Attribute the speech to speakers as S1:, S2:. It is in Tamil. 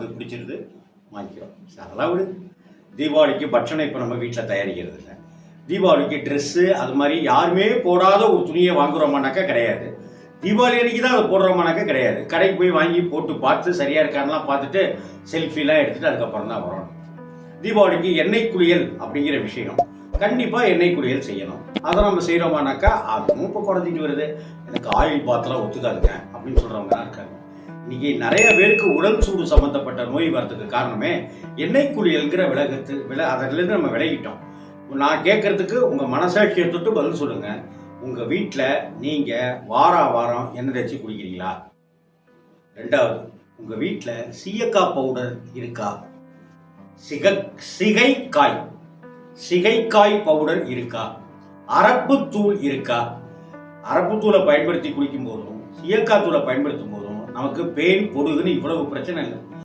S1: நமக்கு பிடிச்சிருது வாங்கிக்கிறோம். அதெல்லாம் விடு. தீபாவளிக்கு பட்சணை இப்போ நம்ம வீட்டில் தயாரிக்கிறது இல்லை. தீபாவளிக்கு ட்ரெஸ்ஸு அது மாதிரி யாருமே போடாத ஒரு துணியை வாங்குகிறோமானாக்கா கிடையாது. தீபாவளி அன்றைக்கி தான் அதை போடுறோமானாக்கா கிடையாது. கடைக்கு போய் வாங்கி போட்டு பார்த்து சரியாக இருக்கான்லாம் பார்த்துட்டு செல்ஃபிலாம் எடுத்துகிட்டு அதுக்கப்புறம் தான் வரணும். தீபாவளிக்கு எண்ணெய் குளியல் அப்படிங்கிற விஷயம் கண்டிப்பாக எண்ணெய் குளியல் செய்யணும். அதை நம்ம செய்கிறோமானாக்கா அதுவும் இப்போ குறைஞ்சிட்டு வருது. எனக்கு ஆயில் பாத்தெல்லாம் ஒத்துக்காதுங்க அப்படின்னு சொல்கிறவங்கலாம் இருக்காங்க. இன்னைக்கு நிறைய பேருக்கு உடல் சூடு சம்மந்தப்பட்ட நோய் வரதுக்கு காரணமே எண்ணெய் குளியல்கிற அதிலிருந்து நம்ம விலகிட்டோம். நான் கேட்கறதுக்கு உங்கள் மனசாட்சியை தொட்டு பதில் சொல்லுங்கள். உங்கள் வீட்டில் நீங்கள் வாரம் எண்ணெய் தேய்ச்சி குடிக்கிறீங்களா? ரெண்டாவது, உங்கள் வீட்டில் சீயக்காய் பவுடர் இருக்கா? சிகைக்காய் பவுடர் இருக்கா? அரப்புத்தூள் இருக்கா? அரப்புத்தூளை பயன்படுத்தி குளிக்கும் போதும் சீயக்காய் தூளை பயன்படுத்தும் போதும் நமக்கு பேன் பொடுகுன்னு இவ்வளவு பிரச்சனை இல்லை.